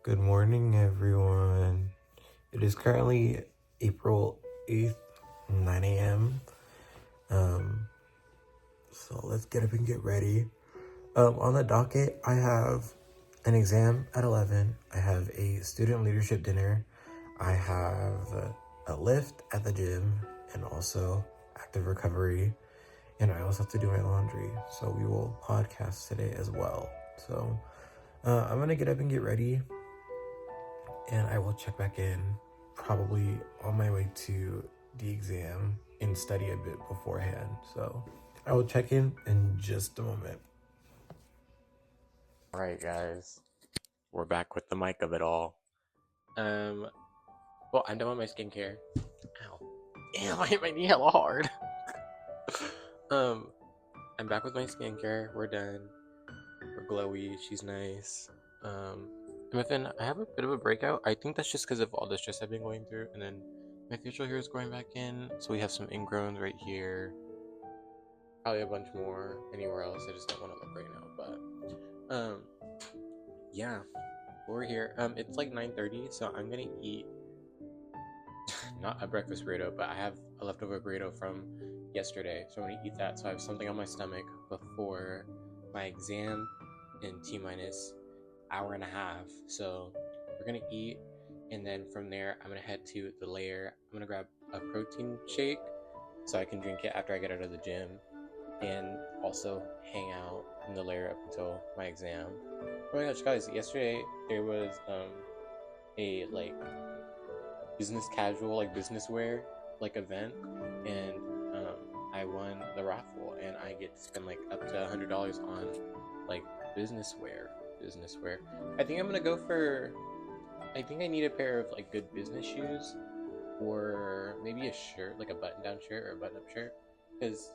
Good morning, everyone. It is currently April 8th, 9 a.m. So let's get up and get ready. On the docket, I have an exam at 11. I have a student leadership dinner. I have a lift at the gym and also active recovery. And I also have to do my laundry. So we will podcast today as well. So I'm going to get up and get ready. And I will check back in probably on my way to the exam and study a bit beforehand. So I will check in just a moment. All right, guys, we're back with the mic of it all. Well, I'm done with my skincare. Ow, damn! I hit my knee hella hard. I'm back with my skincare. We're done. We're glowy. She's nice. Muffin, I have a bit of a breakout. I think that's just because of all the stress I've been going through, and then my facial hair is growing back in. So we have some ingrowns right here. Probably a bunch more anywhere else. I just don't want to look right now, but yeah. We're here. It's like 9:30, so I'm gonna eat not a breakfast burrito, but I have a leftover burrito from yesterday, so I'm gonna eat that. So I have something on my stomach before my exam in T-minus hour and a half. So we're gonna eat, and then from there I'm gonna head to the lair. I'm gonna grab a protein shake so I can drink it after I get out of the gym, and also hang out in the lair up until my exam. Oh my gosh, guys! Yesterday there was a like business casual, like business wear, like event, and I won the raffle, and I get to spend like up to $100 on like business wear. I think I'm gonna go for. I think I need a pair of like good business shoes, or maybe a shirt, like a button-down shirt or a button-up shirt, because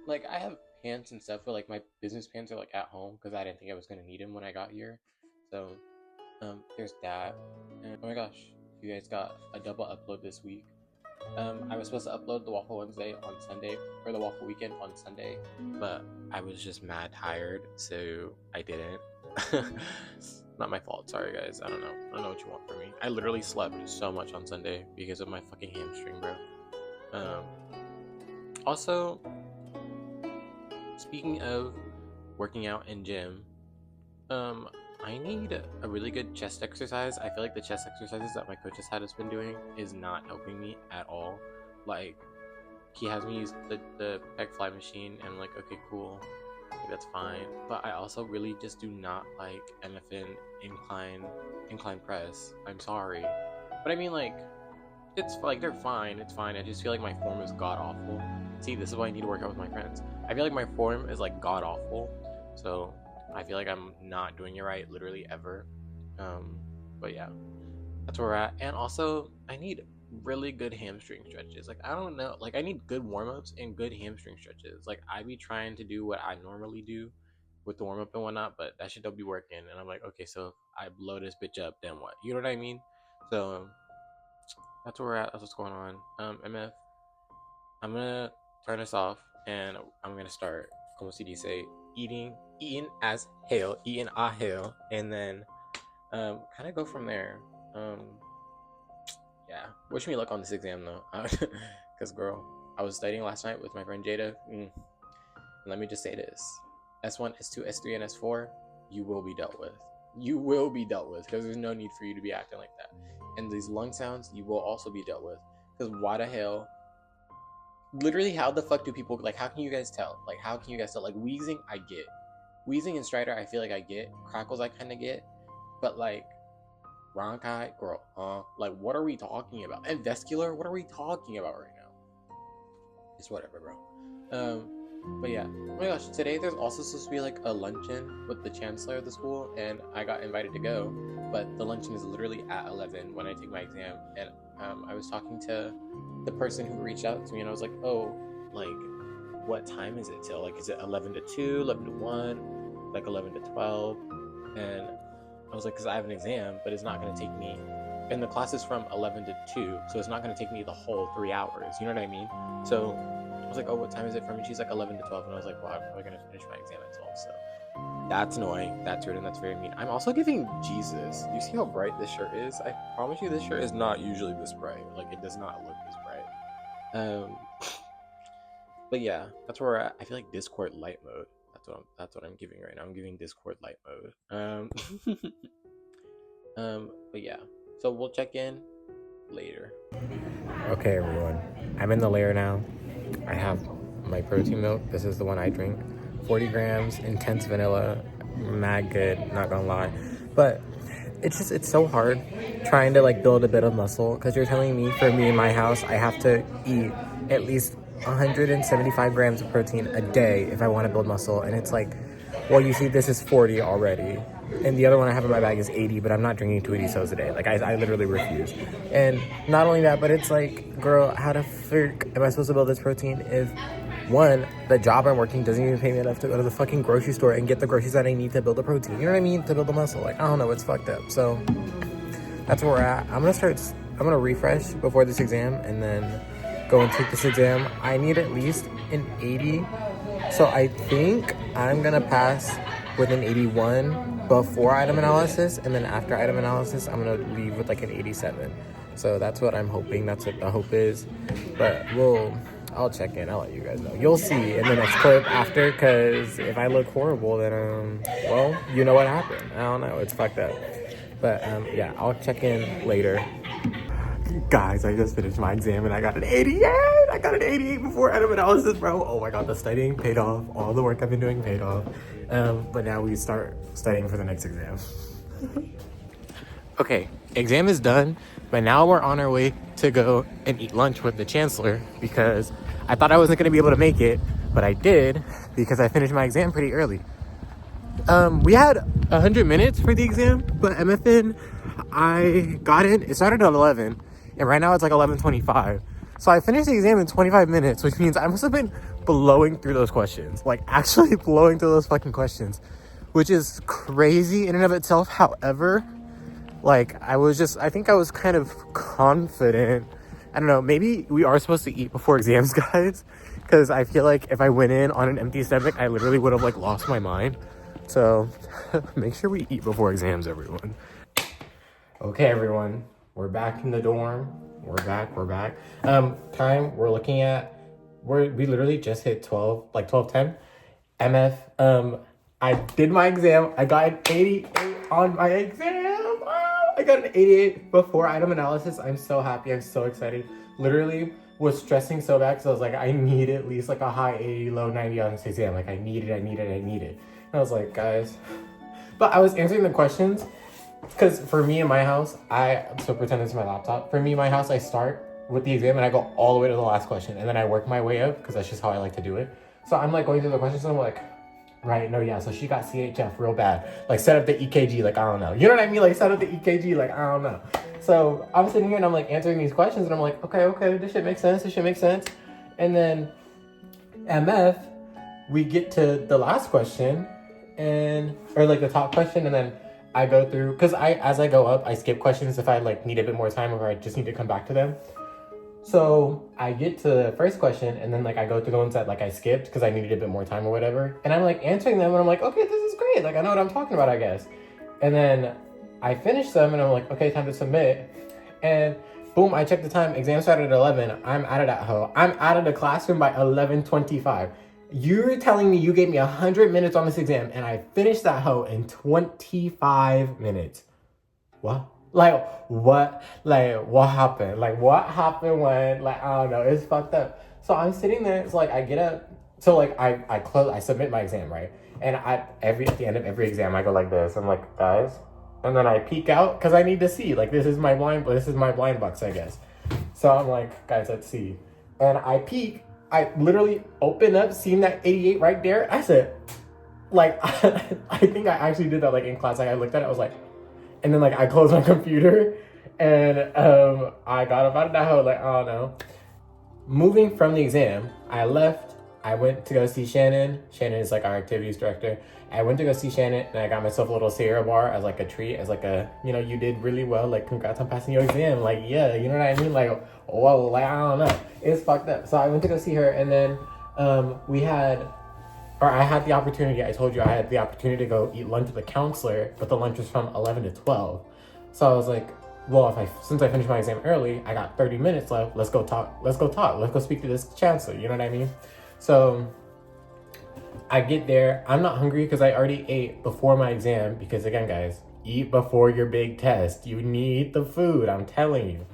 like I have pants and stuff, but like my business pants are like at home because I didn't think I was gonna need them when I got here. So there's that. And oh my gosh, you guys got a double upload this week. I was supposed to upload the Waffle Wednesday on Sunday, or the Waffle Weekend on Sunday, but I was just mad tired, so I didn't. Not my fault. Sorry, guys. I don't know what you want from me. I literally slept so much on Sunday because of my fucking hamstring, bro. Also, speaking of working out in gym, I need a really good chest exercise. I feel like the chest exercises that my coach has had us been doing is not helping me at all. Like, he has me use the pec fly machine, and I'm like, okay, cool, like, that's fine. But I also really just do not like MFN incline press. I'm sorry, but I mean, like, it's like they're fine. It's fine. I just feel like my form is god awful. See, this is why I need to work out with my friends. I feel like my form is like god awful, so I feel like I'm not doing it right, literally ever. But yeah, that's where we're at. And also, I need really good hamstring stretches. Like, I don't know, like I need good warm ups and good hamstring stretches. Like, I be trying to do what I normally do with the warm up and whatnot, but that shit don't be working. And I'm like, okay, so if I blow this bitch up, then what? You know what I mean? So that's where we're at. That's what's going on. MF, I'm gonna turn this off, and I'm gonna start, como si dice, eating as hell, eating a hell, and then kind of go from there. Um, yeah. Wish me luck on this exam though, because girl, I was studying last night with my friend Jada. And let me just say this: S1, S2, S3, and S4, you will be dealt with. You will be dealt with because there's no need for you to be acting like that. And these lung sounds, you will also be dealt with because why the hell? Literally, how the fuck do people like? How can you guys tell? Like, how can you guys tell? Like, wheezing, I get. Wheezing and stridor, I feel like I get. Crackles, I kind of get. But like, bronchi, girl, like, what are we talking about? And vesicular, what are we talking about right now? It's whatever, bro. But yeah. Oh my gosh, today there's also supposed to be like a luncheon with the chancellor of the school, and I got invited to go. But the luncheon is literally at 11 when I take my exam, and I was talking to the person who reached out to me, and I was like, oh, like, what time is it till? Like, is it 11 to 2, 11 to 1, like 11 to 12? And I was like, because I have an exam, but it's not going to take me, and the class is from 11 to 2, so it's not going to take me the whole 3 hours. You know what I mean? So I was like, oh, what time is it for me? She's like 11 to 12, and I was like, well, I'm probably going to finish my exam at 12, so That's annoying. That's rude and that's very mean. I'm also giving Jesus. Do you see how bright this shirt is? I promise you this shirt is not usually this bright. Like, it does not look this bright. But yeah, that's where we're at. I feel like Discord light mode. That's what I'm giving right now. I'm giving Discord light mode. But yeah. So we'll check in later. Okay, everyone. I'm in the lair now. I have my protein milk. This is the one I drink. 40 grams, intense vanilla. Mad good, not gonna lie. But it's so hard trying to like build a bit of muscle, because you're telling me, for me in my house, I have to eat at least 175 grams of protein a day if I want to build muscle. And it's like, well, you see, this is 40 already. And the other one I have in my bag is 80, but I'm not drinking 280 sodas a day. Like, I literally refuse. And not only that, but it's like, girl, how the frick am I supposed to build this protein if, one, the job I'm working doesn't even pay me enough to go to the fucking grocery store and get the groceries that I need to build the protein? You know what I mean? To build the muscle. Like, I don't know, it's fucked up. So that's where we're at. I'm gonna refresh before this exam and then go and take this exam. I need at least an 80. So I think I'm gonna pass with an 81 before item analysis, and then after item analysis, I'm gonna leave with like an 87. So that's what I'm hoping. That's what the hope is. But I'll check in. I'll let you guys know. You'll see in the next clip after, because if I look horrible, then well, you know what happened. I don't know. It's fucked up. But yeah, I'll check in later. Guys, I just finished my exam and I got an 88. I got an 88 before item analysis, bro. Oh my god, the studying paid off. All the work I've been doing paid off. But now we start studying for the next exam. Okay, exam is done, but now we're on our way to go and eat lunch with the chancellor, because I thought I wasn't gonna be able to make it, but I did, because I finished my exam pretty early. We had 100 minutes for the exam, but MFN, I got in, it started at 11, and right now it's like 11:25. So I finished the exam in 25 minutes, which means I must have been blowing through those questions, like actually blowing through those fucking questions, which is crazy in and of itself. However, like I think I was kind of confident. I don't know, maybe we are supposed to eat before exams, guys, because I feel like if I went in on an empty stomach, I literally would have like lost my mind. So make sure we eat before exams, everyone. Okay, everyone, we're back in the dorm. We're back. Time we're looking at, we literally just hit 12, like 12:10. MF, I did my exam. I got an 88 on my exam. Oh, I got an 88 before item analysis. I'm so happy. I'm so excited. Literally was stressing so bad because I was like, I need at least like a high 80, low 90 on this exam. Like I need it. And I was like, guys. But I was answering the questions. Because for me in my house, so pretend it's my laptop. For me in my house, I start with the exam and I go all the way to the last question. And then I work my way up, because that's just how I like to do it. So I'm like going through the questions and I'm like, right, no, yeah. So she got CHF real bad. Like set up the EKG, like I don't know. You know what I mean? Like set up the EKG, like I don't know. So I'm sitting here and I'm like answering these questions and I'm like, okay, this shit makes sense. And then MF, we get to the last question or like the top question, and then I go through, because as I go up, I skip questions if I like need a bit more time or I just need to come back to them. So I get to the first question and then like I go through the ones that like I skipped because I needed a bit more time or whatever. And I'm like answering them and I'm like, okay, this is great. Like I know what I'm talking about, I guess. And then I finish them and I'm like, okay, time to submit. And boom, I check the time. Exam started at 11. I'm out of that hoe. I'm out of the classroom by 11:25. You're telling me you gave me 100 minutes on this exam and I finished that hoe in 25 minutes. What? Like, what? Like, what happened? Like, what happened when, like, I don't know. It's fucked up. So I'm sitting there. It's like, I get up. So, like, I submit my exam, right? And at the end of every exam, I go like this. I'm like, guys. And then I peek out because I need to see. Like, this is my blind box, I guess. So I'm like, guys, let's see. And I peek. I literally opened up, seen that 88 right there. I said, like, I think I actually did that, like, in class. Like, I looked at it, I was like, and then, like, I closed my computer, and I got up out of that hole, like, I don't know. Moving from the exam, I left. I went to go see Shannon. Shannon is, like, our activities director. I went to go see Shannon, and I got myself a little Sierra bar as, like, a treat, as, like, a, you know, you did really well. Like, congrats on passing your exam. Like, yeah, you know what I mean? Like, whoa, like, I don't know. It's fucked up. So I went to go see her, and then we had or I had the opportunity, I told you I had the opportunity to go eat lunch with a counselor, but the lunch was from 11 to 12. So I was like, well, since I finished my exam early, I got 30 minutes left. Let's go talk. Let's go speak to this chancellor. You know what I mean? So I get there. I'm not hungry because I already ate before my exam. Because again, guys, eat before your big test. You need the food. I'm telling you.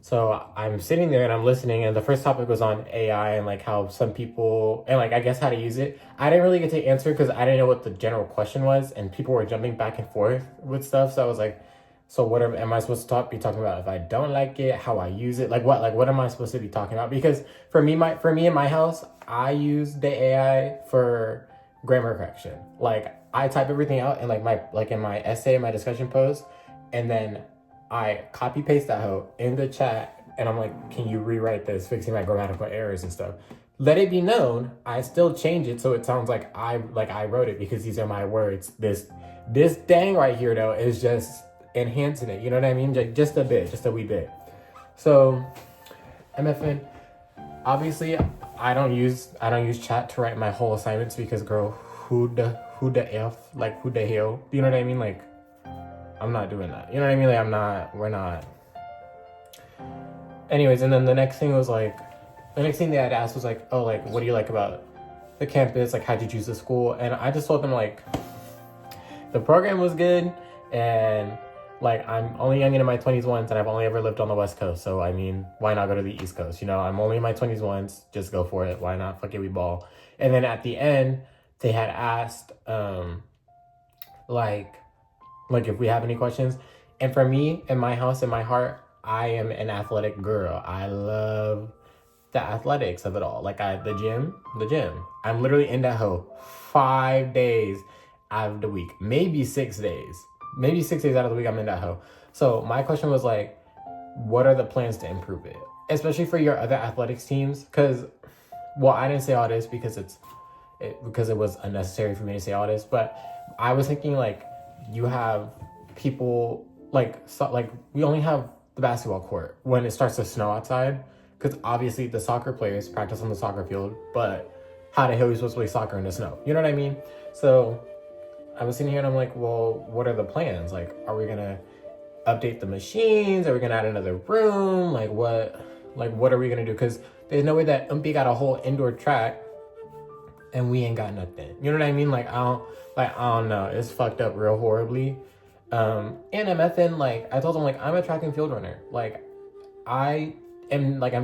So I'm sitting there and I'm listening, and the first topic was on AI and like how some people and like I guess how to use it. I didn't really get to answer because I didn't know what the general question was, and people were jumping back and forth with stuff. So I was like, so what am I supposed to be talking about if I don't like it? How I use it? Like what am I supposed to be talking about? Because for me in my house, I use the AI for grammar correction. Like I type everything out and like in my essay, my discussion post, and then I copy paste that hoe in the chat, and I'm like, can you rewrite this, fixing my grammatical errors and stuff. Let it be known, I still change it so it sounds like I wrote it because these are my words. This dang right here though is just enhancing it. You know what I mean? Just a bit, just a wee bit. So MFN, obviously I don't use chat to write my whole assignments because girl, who the F, like who the hell? You know what I mean? Like I'm not doing that. You know what I mean? Like we're not. Anyways, and then the next thing they had asked was like, oh, like, what do you like about the campus? Like, how'd you choose the school? And I just told them like, the program was good, and like, I'm only young in my 20s once, and I've only ever lived on the West Coast. So, I mean, why not go to the East Coast? You know, I'm only in my 20s once, just go for it. Why not? Fuck it, we ball. And then at the end, they had asked, like if we have any questions. And for me, in my house, in my heart, I am an athletic girl. I love the athletics of it all. Like the gym. I'm literally in that hoe 5 days out of the week. Maybe 6 days. Maybe 6 days out of the week I'm in that hoe. So my question was like, what are the plans to improve it? Especially for your other athletics teams. Because, well, I didn't say all this because it was unnecessary for me to say all this. But I was thinking like, you have people like we only have the basketball court when it starts to snow outside, because obviously the soccer players practice on the soccer field, but how the hell are you supposed to play soccer in the snow? You know what I mean? So I was sitting here and I'm like, well, what are the plans? Like, are we gonna update the machines? Are we gonna add another room? Like what are we gonna do? Because there's no way that UMPI got a whole indoor track and we ain't got nothing. You know what I mean? Like I don't know. It's fucked up real horribly. And MFN, like I told them, like I'm a track and field runner. Like I'm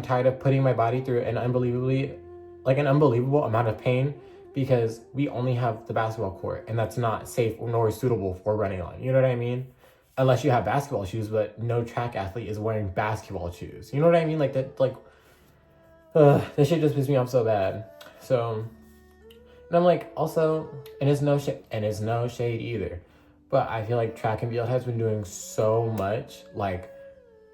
tired of putting my body through an unbelievable amount of pain because we only have the basketball court, and that's not safe nor suitable for running on. You know what I mean? Unless you have basketball shoes, but no track athlete is wearing basketball shoes. You know what I mean? Like that, that shit just pisses me off so bad. So. And I'm like, also, and it's no shade either, but I feel like track and field has been doing so much, like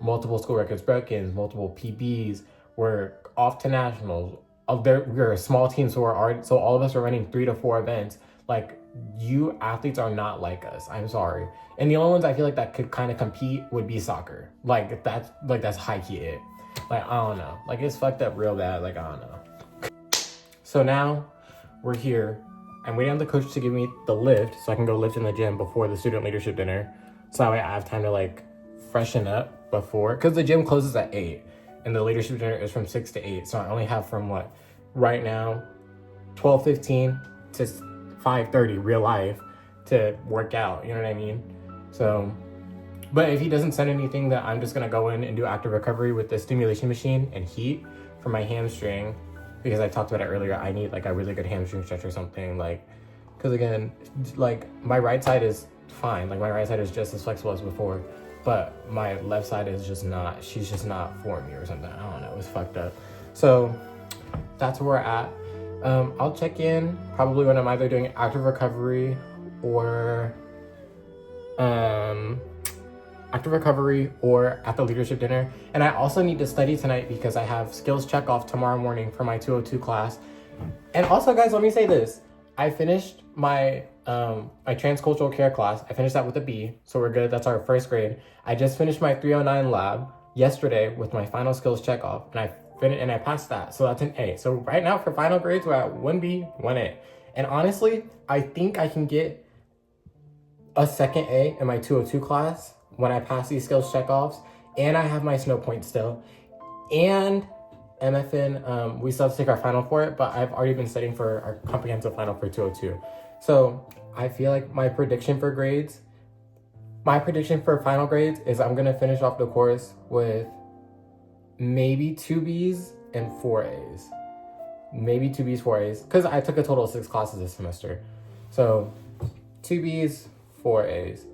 multiple school records broken, multiple PBs, we're off to nationals. We're a small team, so all of us are running 3 to 4 events. Like, you athletes are not like us. I'm sorry. And the only ones I feel like that could kind of compete would be soccer. That's high key it. Like, I don't know. Like, it's fucked up real bad. Like, I don't know. So now we're here. I'm waiting on the coach to give me the lift so I can go lift in the gym before the student leadership dinner. So that way I have time to like freshen up before, because the gym closes at 8 and the leadership dinner is from 6 to 8. So I only have from right now, 12:15 to 5:30 real life to work out. You know what I mean? So, but if he doesn't send anything, that I'm just gonna go in and do active recovery with the stimulation machine and heat for my hamstring. Because I talked about it earlier, I need like a really good hamstring stretch or something, like, because again, like my right side is fine, like my right side is just as flexible as before, but my left side is just not, she's just not for me or something. I don't know, it's fucked up. So that's where we're at. I'll check in probably when I'm either doing active recovery or at the leadership dinner. And I also need to study tonight because I have skills check off tomorrow morning for my 202 class. And also, guys, let me say this. I finished my my transcultural care class. I finished that with a B, so we're good. That's our first grade. I just finished my 309 lab yesterday with my final skills check off, and I and I passed that. So that's an A. So right now for final grades, we're at 1B, 1A. And honestly, I think I can get a second A in my 202 class when I pass these skills checkoffs. And I have my snow point still. And MFN, we still have to take our final for it, but I've already been studying for our comprehensive final for 202. So I feel like my prediction for final grades is I'm gonna finish off the course with maybe 2Bs and 4As. Maybe 2Bs, 4As, because I took a total of 6 classes this semester. So 2Bs, 4As.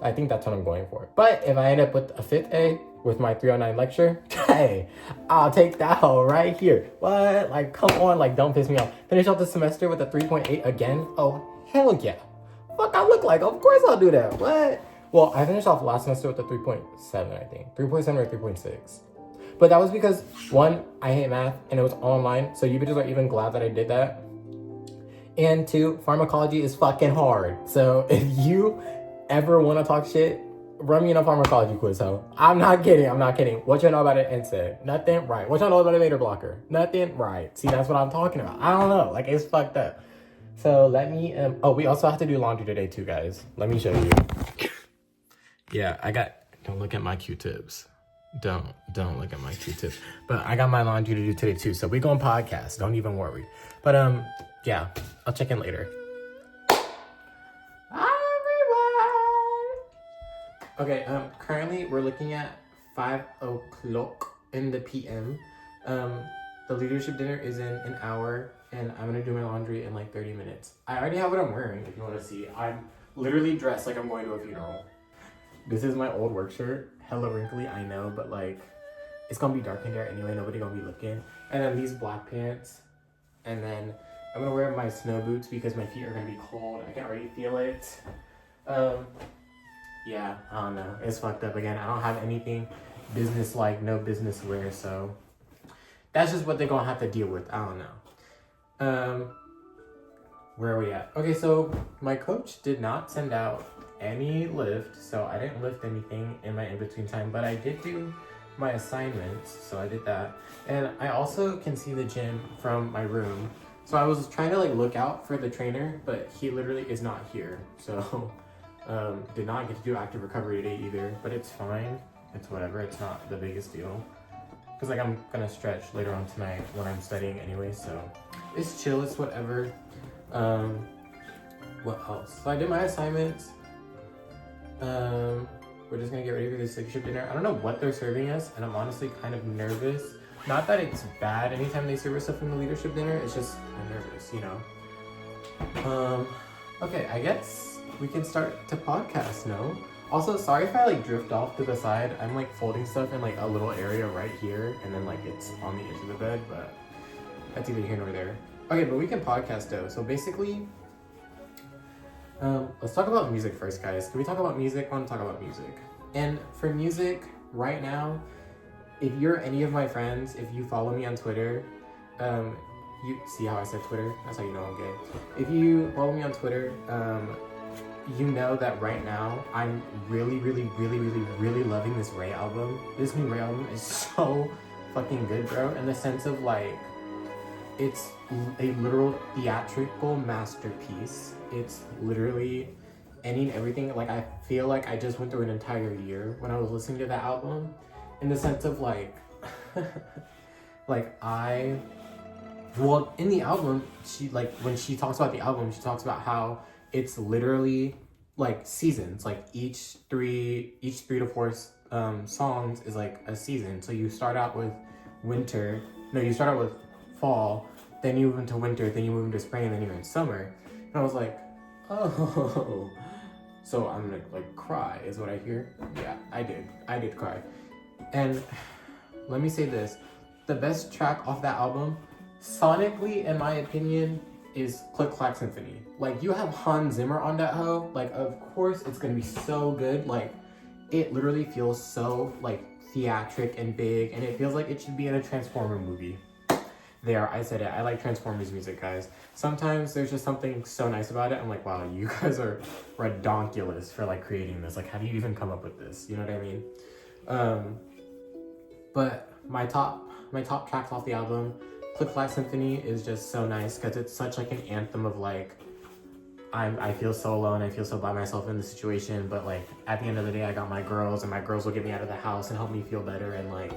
I think that's what I'm going for. But if I end up with a 5th A with my 309 lecture, hey, I'll take that all right here. What? Like, come on, like, don't piss me off. Finish off the semester with a 3.8 again? Oh, hell yeah. Fuck, I look like, of course I'll do that. What? Well, I finished off last semester with a 3.7, I think. 3.7 or 3.6. But that was because, one, I hate math, and it was all online, so you bitches are even glad that I did that. And two, pharmacology is fucking hard. So if you ever want to talk shit, run me in a pharmacology quiz, ho. I'm not kidding. What you know about it NSAID? Nothing? Right. What you know about a beta blocker? Nothing? Right. See, that's what I'm talking about. I don't know. Like, it's fucked up. So let me, we also have to do laundry today too, guys. Let me show you. Yeah, don't look at my Q-tips. Don't look at my Q-tips. But I got my laundry to do today too, so we going podcast. Don't even worry. But, yeah, I'll check in later. Okay, currently we're looking at 5 o'clock in the PM. The leadership dinner is in an hour, and I'm gonna do my laundry in like 30 minutes. I already have what I'm wearing, if you wanna see. I'm literally dressed like I'm going to a funeral. This is my old work shirt. Hella wrinkly, I know, but like, it's gonna be dark in there anyway, nobody gonna be looking. And then these black pants. And then I'm gonna wear my snow boots because my feet are gonna be cold. I can already feel it. Yeah, I don't know. It's fucked up again. I don't have anything business-like, no business wear, so that's just what they're gonna have to deal with. I don't know. Where are we at? Okay, so my coach did not send out any lift, so I didn't lift anything in my in-between time, but I did do my assignments, so I did that. And I also can see the gym from my room. So I was trying to like look out for the trainer, but he literally is not here. So did not get to do active recovery today either, but it's fine. It's whatever, it's not the biggest deal. Cause like I'm gonna stretch later on tonight when I'm studying anyway, so it's chill, it's whatever. What else? So I did my assignments. We're just gonna get ready for this leadership dinner. I don't know what they're serving us, and I'm honestly kind of nervous. Not that it's bad anytime they serve us stuff from the leadership dinner, it's just I'm nervous, you know. Okay, I guess we can start to podcast now. Also, sorry if I like drift off to the side. I'm like folding stuff in like a little area right here, and then like it's on the edge of the bed, but that's either here nor there. Okay, but we can podcast though. So basically, let's talk about music first, guys. Can we talk about music? I want to talk about music. And for music, right now, if you're any of my friends, if you follow me on Twitter, you see how I said Twitter? That's how you know I'm gay. If you follow me on Twitter, you know that right now I'm really loving this Ray album. This new Ray album is so fucking good, bro. In the sense of like, it's a literal theatrical masterpiece. It's literally ending everything. Like, I feel like I just went through an entire year when I was listening to that album. In the sense of like, well, in the album, she like, when she talks about the album, she talks about how it's literally like seasons. Like each three to four songs is like a season. So you start out with you start out with fall, then you move into winter, then you move into spring, and then you're in summer. And I was like, oh, so I'm gonna like cry is what I hear. Yeah, I did cry. And let me say this, the best track off that album, sonically, in my opinion, is Click Clack Symphony. Like, you have Hans Zimmer on that hoe, like, of course it's gonna be so good. Like, it literally feels so like theatric and big, and it feels like it should be in a Transformer movie. There, I said it. I like Transformers music, guys. Sometimes there's just something so nice about it. I'm like, wow, you guys are redonkulous for like creating this. Like, how do you even come up with this? You know what I mean? But my top my top tracks off the album, Click Clack Symphony is just so nice because it's such like an anthem of like, I feel so alone, I feel so by myself in the situation, but like at the end of the day I got my girls and my girls will get me out of the house and help me feel better, and like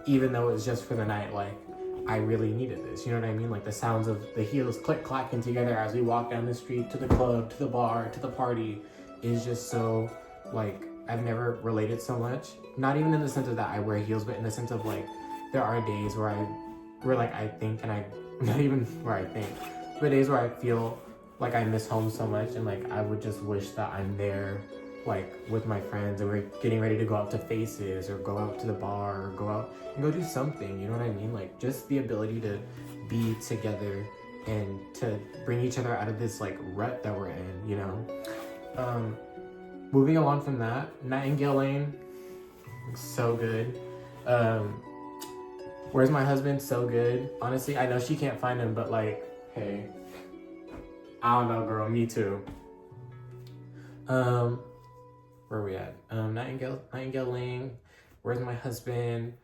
even though it's just for the night, like I really needed this, you know what I mean? Like the sounds of the heels click clacking together as we walk down the street to the club, to the bar, to the party is just so like, I've never related so much. Not even in the sense of that I wear heels, but in the sense of like there are days where I think, and I not even where I think, but days where I feel like I miss home so much, and like I would just wish that I'm there like with my friends and we're getting ready to go out to Faces or go out to the bar or go out and go do something, you know what I mean? Like just the ability to be together and to bring each other out of this like rut that we're in, you know? Moving along from that, Nightingale Lane, so good. Where's My Husband, so good. Honestly, I know she can't find him, but like, hey, I don't know, girl, me too. Where are we at? Nightingale Lane, Where's My Husband,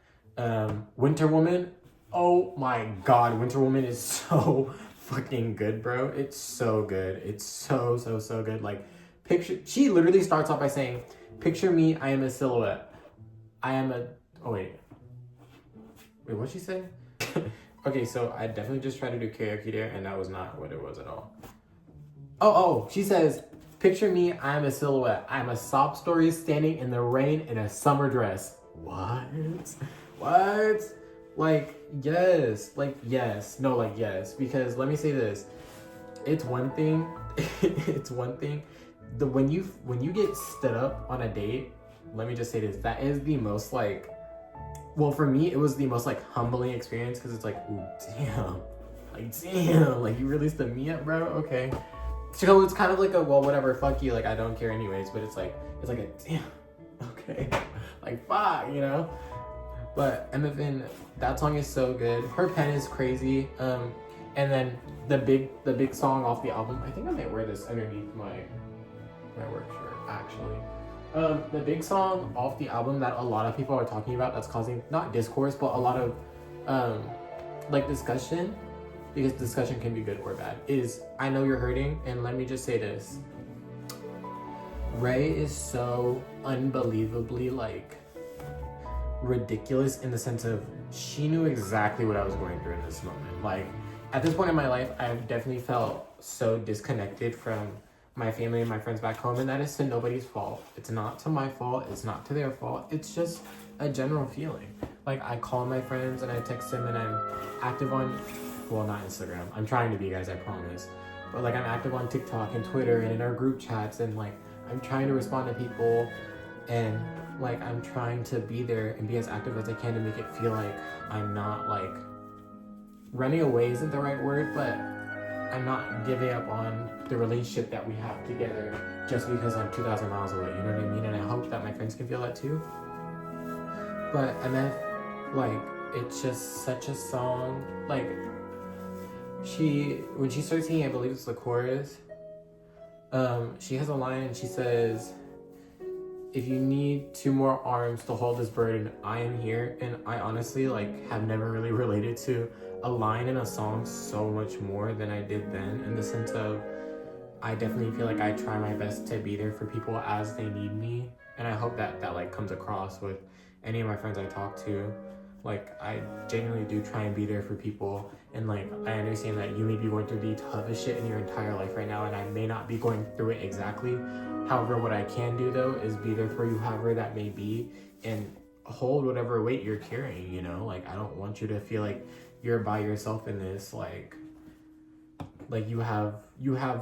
Winter Woman. Oh my god, Winter Woman is so fucking good, bro. It's so good. It's so good. Like, she literally starts off by saying, picture me, I am a silhouette. Wait, what'd she say? Okay, so I definitely just tried to do karaoke there, and that was not what it was at all. She says, picture me, I am a silhouette. I am a sob story standing in the rain in a summer dress. What? Like, yes. Because let me say this. It's one thing. When you get stood up on a date, let me just say this. That is the most like, well, for me, it was the most like humbling experience because it's like, ooh, damn. Like you really stood me up, bro? Okay. So it's kind of like a, well, whatever, fuck you, like I don't care anyways, but it's like a damn, okay, like fuck, you know? But MFN, that song is so good. Her pen is crazy. And then the big song off the album, I think I might wear this underneath my work shirt, actually. The big song off the album that a lot of people are talking about that's causing, not discourse, but a lot of like discussion, because discussion can be good or bad, is I Know You're Hurting. And let me just say this. Ray is so unbelievably like ridiculous in the sense of she knew exactly what I was going through in this moment. Like at this point in my life, I've definitely felt so disconnected from my family and my friends back home, and that is to nobody's fault. It's not to my fault, it's not to their fault, it's just a general feeling. Like I call my friends and I text them, and I'm active on, well, not Instagram, I'm trying to be, guys, I promise, but like I'm active on TikTok and Twitter and in our group chats, and like I'm trying to respond to people, and like I'm trying to be there and be as active as I can to make it feel like I'm not like, running away isn't the right word, but I'm not giving up on the relationship that we have together just because I'm 2,000 miles away, you know what I mean? And I hope that my friends can feel that too. But MF, like, it's just such a song. Like, when she starts singing, I believe it's the chorus, she has a line and she says, if you need 2 more arms to hold this burden, I am here. And I honestly like have never really related to a line in a song so much more than I did then, in the sense of I definitely feel like I try my best to be there for people as they need me, and I hope that like comes across with any of my friends I talk to. Like I genuinely do try and be there for people, and like I understand that you may be going through the toughest shit in your entire life right now, and I may not be going through it exactly. However, what I can do though is be there for you however that may be, and hold whatever weight you're carrying, you know? Like I don't want you to feel like you're by yourself in this, like you have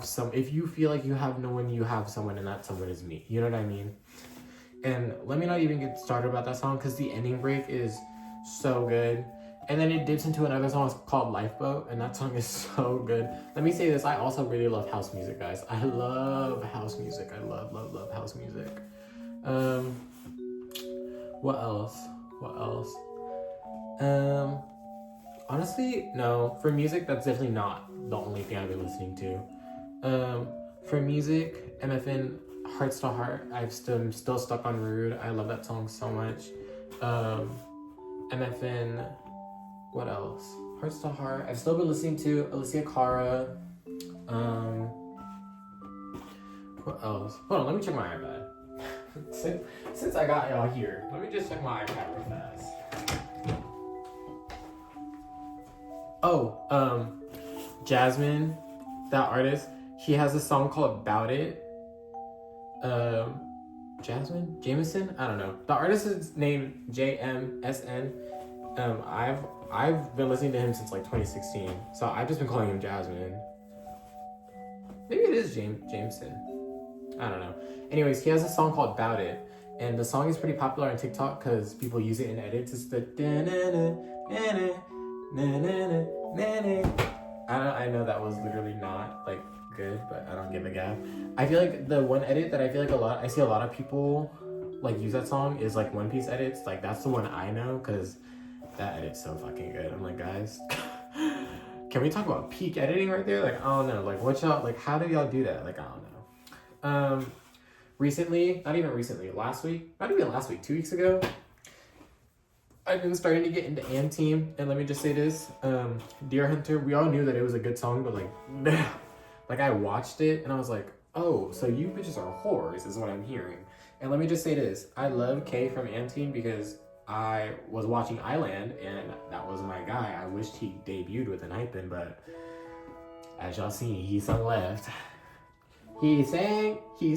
some, if you feel like you have no one, you have someone, and that someone is me, you know what I mean? And let me not even get started about that song, because the ending break is so good, and then it dips into another song called Lifeboat, and that song is so good. Let me say this, I also really love house music, guys. I love house music. I love house music. What else? Honestly, no. For music, that's definitely not the only thing I've been listening to. For music, MFN, Hearts to Heart, I'm still stuck on Rude. I love that song so much. MFN, What else? Hearts to Heart. I've still been listening to Alicia Cara. What else? Hold on, let me check my iPad. Since I got y'all here, let me just check my iPad real fast. Oh, Jasmine, that artist, she has a song called About It. Jasmine? Jameson? I don't know. The artist is named JMSN. I've been listening to him since like 2016, so I've just been calling him Jasmine. Maybe it is Jameson. I don't know. Anyways, he has a song called About It, and the song is pretty popular on TikTok because people use it in edits. It's the I know that was literally not like good, but I don't give a gap. I feel like the one edit that I see a lot of people like use that song is like One Piece edits. Like that's the one I know because that edit's so fucking good. I'm like, guys, can we talk about peak editing right there? Like, I don't know. Like, what y'all, like, how do y'all do that? Like, I don't know. Recently, not even recently, last week, 2 weeks ago, I've been starting to get into Team, and let me just say this, Deer Hunter, we all knew that it was a good song, but like, like I watched it, and I was like, oh, so you bitches are whores, is what I'm hearing. And let me just say this, I love Kay from Team because I was watching Island, and that was my guy. I wished he debuted with an Hypen, but as y'all seen, he sung left. He sang, he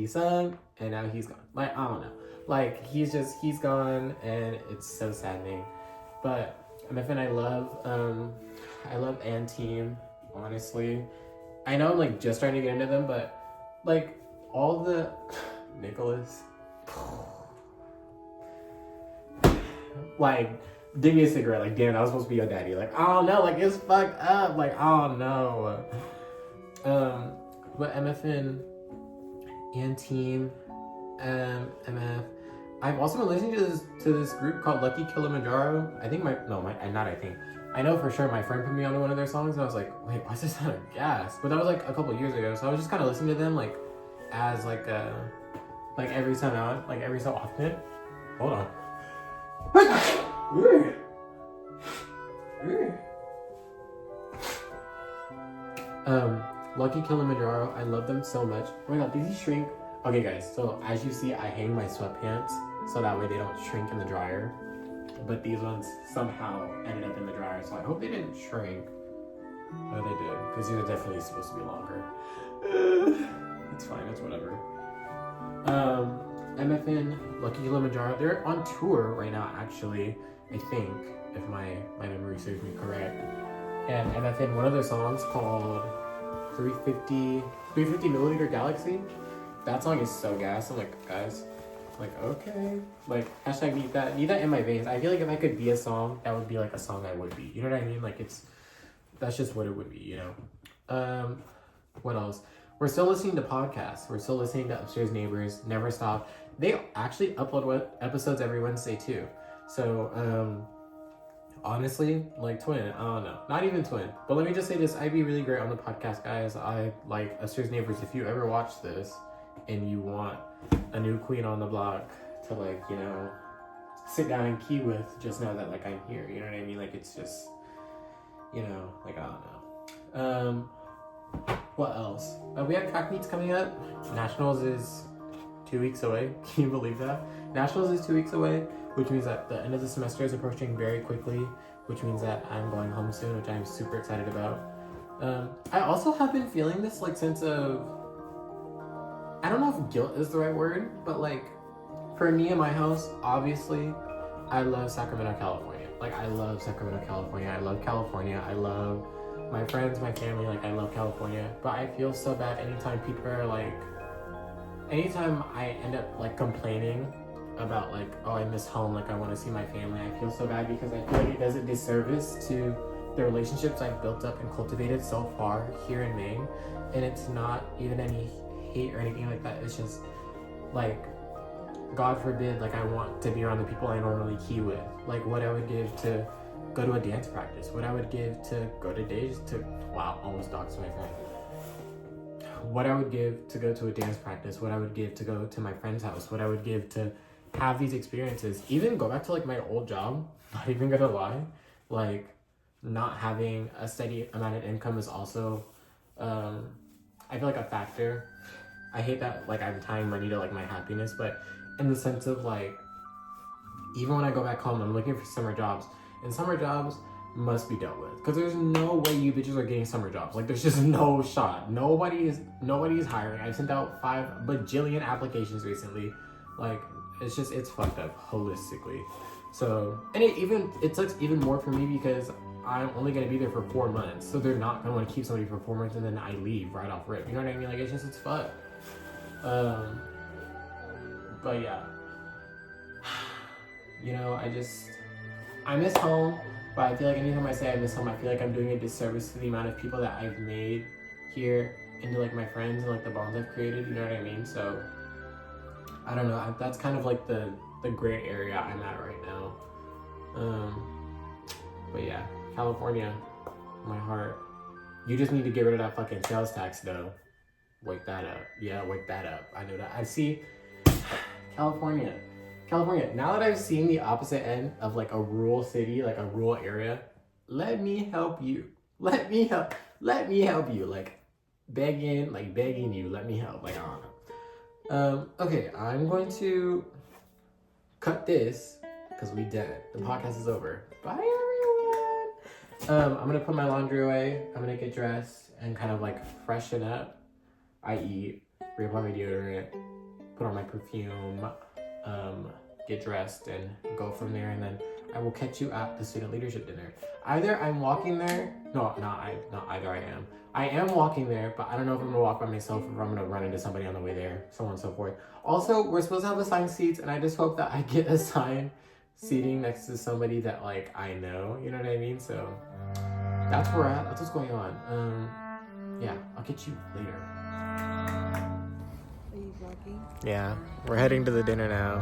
sung, and now he's gone. Like, I don't know. Like, he's gone, and it's so saddening. But MFN, I love Team, honestly. I know I'm like just starting to get into them, but like all the Nicholas, like, give me a cigarette. Like, damn, that was supposed to be your daddy. Like, I don't know. Like, it's fucked up. Like, I don't know. But MFN and Team, MF. I've also been listening to this group called Lucky Kilimanjaro. I know for sure my friend put me on one of their songs, and I was like, wait, why does this sound like gas? But that was like a couple years ago, so I was just kind of listening to them like as like every time out, like every so often. Hold on. Lucky Kilimanjaro, I love them so much. Oh my god, did he shrink? Okay guys, so as you see, I hang my sweatpants so that way they don't shrink in the dryer. But these ones somehow ended up in the dryer, so I hope they didn't shrink. Oh, they did, because these are definitely supposed to be longer. It's fine, it's whatever. MFN, Lucky Kilimanjaro, they're on tour right now actually, I think, if my memory serves me correct. And MFN, one of their songs called 350 Milliliter Galaxy, that song is so gas. I'm like, guys, like, okay, like, hashtag need that in my veins. I feel like if I could be a song, that would be like a song I would be, you know what I mean? Like, that's just what it would be, you know. What else? We're still listening to podcasts. We're still listening to Upstairs Neighbors, Never Stop. They actually upload episodes every Wednesday too. So honestly, like, twin, I don't know, not even twin, but let me just say this, I'd be really great on the podcast, guys. I like Upstairs Neighbors. If you ever watch this and you want a new queen on the block to, like, you know, sit down and key with, just know that, like, I'm here, you know what I mean? Like, it's just, you know, like, I don't know. What else? We have track meets coming up. Nationals is 2 weeks away. Can you believe that? Nationals is 2 weeks away, which means that the end of the semester is approaching very quickly, which means that I'm going home soon, which I'm super excited about. I also have been feeling this, like, sense of, I don't know if guilt is the right word, but, like, for me in my house, obviously, I love Sacramento, California. Like, I love Sacramento, California. I love California. I love my friends, my family. Like, I love California. But I feel so bad anytime people are, like, anytime I end up, like, complaining about, like, oh, I miss home, like, I want to see my family, I feel so bad because I feel like it does a disservice to the relationships I've built up and cultivated so far here in Maine. And it's not even any hate or anything like that. It's just, like, God forbid, like, I want to be around the people I normally key with. Like, what I would give to go to a dance practice, what I would give to go to days to, wow, almost doxed my friend. What I would give to go to a dance practice, what I would give to go to my friend's house, what I would give to have these experiences. Even go back to like my old job, not even gonna lie, like not having a steady amount of income is also I feel like a factor. I hate that like I'm tying money to like my happiness, but in the sense of like even when I go back home, I'm looking for summer jobs, and summer jobs must be dealt with because there's no way you bitches are getting summer jobs. Like there's just no shot. Nobody is hiring. I've sent out 5 bajillion applications recently. Like it's fucked up holistically. So and it sucks even more for me because I'm only gonna be there for 4 months. So they're not gonna want to keep somebody for 4 months and then I leave right off rip. You know what I mean? Like it's fucked. But yeah. You know, I miss home, but I feel like anytime I say I miss home, I feel like I'm doing a disservice to the amount of people that I've made here into like my friends and like the bonds I've created, you know what I mean? So, I don't know, that's kind of like the gray area I'm at right now. But yeah, California, my heart. You just need to get rid of that fucking sales tax though. Wake that up. Yeah, wake that up. I know that. I see California, now that I've seen the opposite end of like a rural city, like a rural area, let me help you. Let me help you. Like begging you, let me help. Like, I don't know. Okay, I'm going to cut this because we did it. The podcast is over. Bye everyone. I'm gonna put my laundry away. I'm gonna get dressed and kind of like freshen up. I.e., reapply my deodorant, put on my perfume, get dressed and go from there, and then I will catch you at the student leadership dinner. Either I'm walking there, not either I am. I am walking there, but I don't know if I'm gonna walk by myself or if I'm gonna run into somebody on the way there, so on and so forth. Also, we're supposed to have assigned seats, and I just hope that I get assigned seating next to somebody that like I know, you know what I mean? So that's where we're at, that's what's going on. Yeah, I'll get you later. Yeah, we're heading to the dinner now.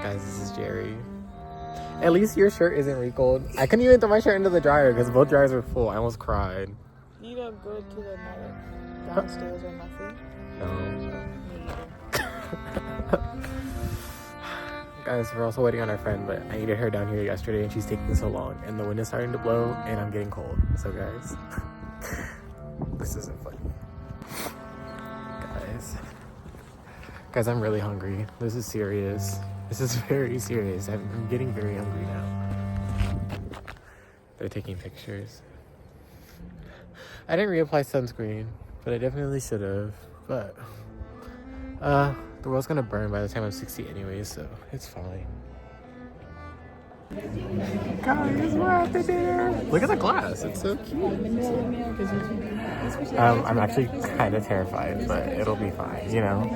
Guys, this is Jerry. At least your shirt isn't wrinkled. I couldn't even throw my shirt into the dryer because both dryers were full. I almost cried. You don't go to the downstairs or nothing? No. Guys, we're also waiting on our friend, but I needed her down here yesterday and she's taking so long. And the wind is starting to blow and I'm getting cold. So guys, this isn't funny. Guys, I'm really hungry. This is serious. This is very serious. I'm getting very hungry now. They're taking pictures. I didn't reapply sunscreen, but I definitely should have. But the world's gonna burn by the time I'm 60 anyway, so it's fine. Guys, we're at the dinner. Look at the glass. It's so cute. I'm actually kind of terrified, but it'll be fine, you know?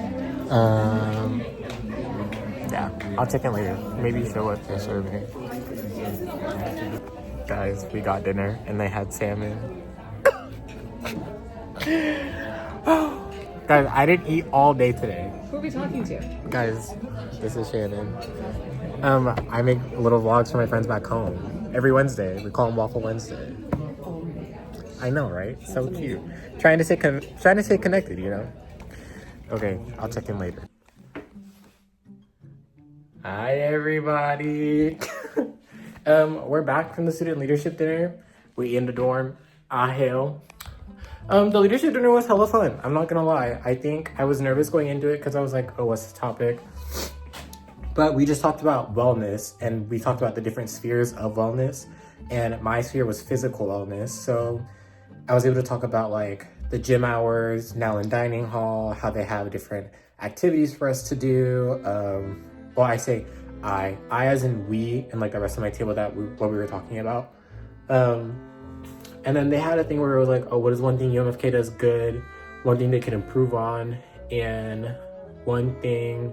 Yeah, I'll check in later. Maybe show what they're serving. Guys, we got dinner and they had salmon. Guys, I didn't eat all day today. Who are we talking to? Guys, this is Shannon. I make little vlogs for my friends back home. Every Wednesday. We call them Waffle Wednesday. I know, right? So cute. Trying to stay connected, you know? Okay, I'll check in later. Hi, everybody. We're back from the student leadership dinner. We in the dorm. Hell. The leadership dinner was hella fun. I'm not gonna lie. I think I was nervous going into it because I was like, oh, what's the topic? But we just talked about wellness and we talked about the different spheres of wellness. And my sphere was physical wellness. So I was able to talk about like the gym hours, now in dining hall, how they have different activities for us to do. Well, I say I as in we, and like the rest of my table what we were talking about. And then they had a thing where it was like, oh, what is one thing UMFK does good? One thing they can improve on, and one thing.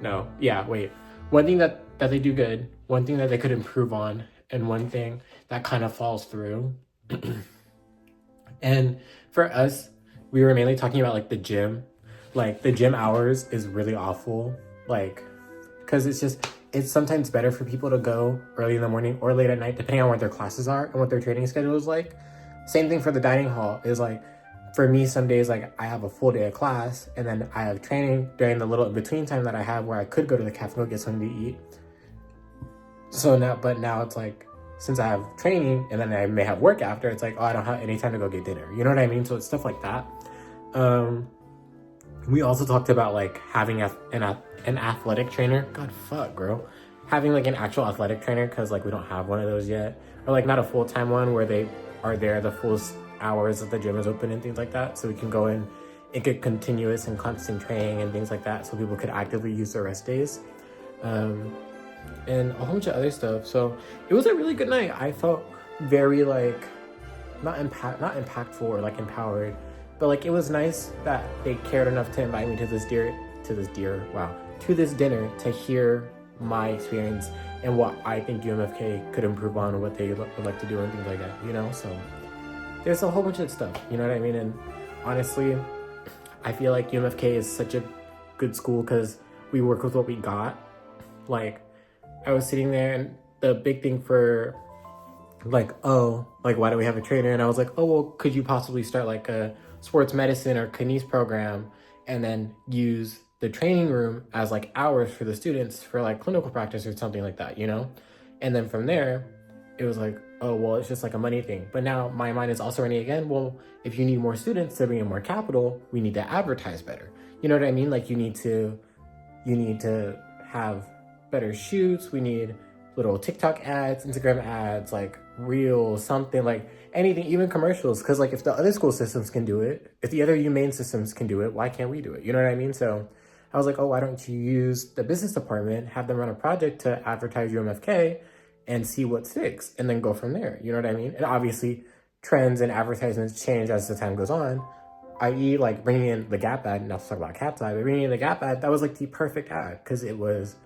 One thing that they do good, one thing that they could improve on, and one thing that kind of falls through. And for us, we were mainly talking about like the gym. Like the gym hours is really awful. Like, because it's sometimes better for people to go early in the morning or late at night, depending on what their classes are and what their training schedule is like. Same thing for the dining hall is like, for me, some days like I have a full day of class and then I have training during the little in between time that I have where I could go to the cafe and go get something to eat. So now it's like, since I have training and then I may have work after, it's like, oh, I don't have any time to go get dinner. You know what I mean? So it's stuff like that. We also talked about like having an athletic trainer. God, fuck, girl. Having like an actual athletic trainer, because like we don't have one of those yet. Or like not a full-time one where they are there the full hours that the gym is open and things like that. So we can go in and get continuous and constant training and things like that so people could actively use their rest days. And a whole bunch of other stuff. So it was a really good night. I felt very like not impactful or like empowered, but like it was nice that they cared enough to invite me to this dinner to hear my experience and what I think UMFK could improve on and what they would like to do and things like that, you know? So there's a whole bunch of stuff, you know what I mean? And honestly, I feel like UMFK is such a good school because we work with what we got. Like, I was sitting there and the big thing for like, oh, like why do we have a trainer? And I was like, oh, well, could you possibly start like a sports medicine or kines program and then use the training room as like hours for the students for like clinical practice or something like that, you know? And then from there, it was like, oh, well, it's just like a money thing. But now my mind is also running again, well, if you need more students to bring in more capital, we need to advertise better. You know what I mean? Like you need to have better shoots. We need little TikTok ads, Instagram ads, like reels, something like anything, even commercials. Because like if the other school systems can do it, if the other UMaine systems can do it, why can't we do it? You know what I mean? So I was like, oh, why don't you use the business department, have them run a project to advertise UMFK and see what sticks and then go from there. You know what I mean? And obviously trends and advertisements change as the time goes on, i.e. like bringing in the Gap ad, not to talk about Cat's Eye, but bringing in the Gap ad, that was like the perfect ad because it was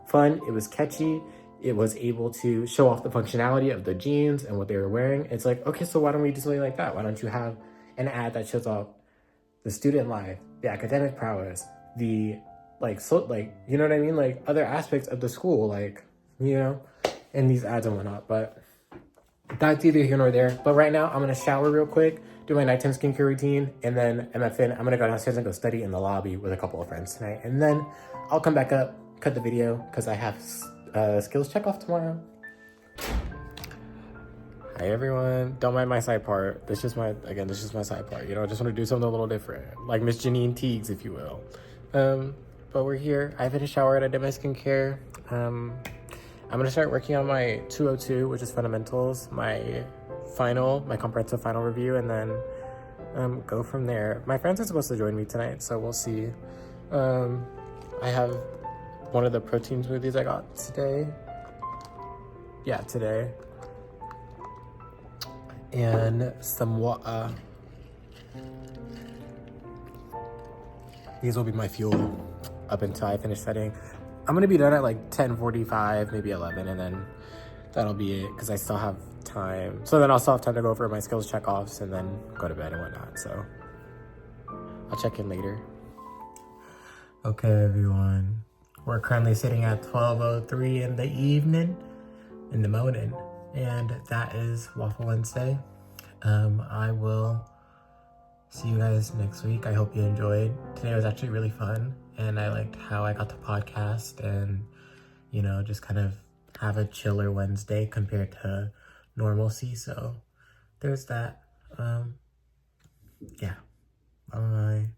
fun, it was catchy, it was able to show off the functionality of the jeans and what they were wearing. It's like, okay, so why don't we do something like that? Why don't you have an ad that shows off the student life, the academic prowess, the like, so like, you know what I mean? Like other aspects of the school, like, you know, and these ads and whatnot. But that's either here nor there. But right now I'm gonna shower real quick, do my nighttime skincare routine, and then MFN, I'm gonna go downstairs and go study in the lobby with a couple of friends tonight. And then I'll come back up, cut the video, because I have skills check off tomorrow. Hi everyone, don't mind my side part. This is my side part. You know, I just want to do something a little different, like Miss Janine Teagues, if you will. But we're here. I finished shower, I did my skincare. I'm gonna start working on my 202, which is fundamentals, my comprehensive final review, and then go from there. My friends are supposed to join me tonight, so we'll see. I have one of the protein smoothies I got today. Yeah, today. And some water. These will be my fuel up until I finish studying. I'm gonna be done at like 10:45, maybe 11, and then that'll be it because I still have time. So then I'll still have time to go over my skills check-offs and then go to bed and whatnot. So I'll check in later. Okay, everyone. We're currently sitting at 12:03 in the morning, and that is Waffle Wednesday. I will see you guys next week. I hope you enjoyed. Today was actually really fun, and I liked how I got to podcast and, you know, just kind of have a chiller Wednesday compared to normalcy. So there's that. Yeah. Bye.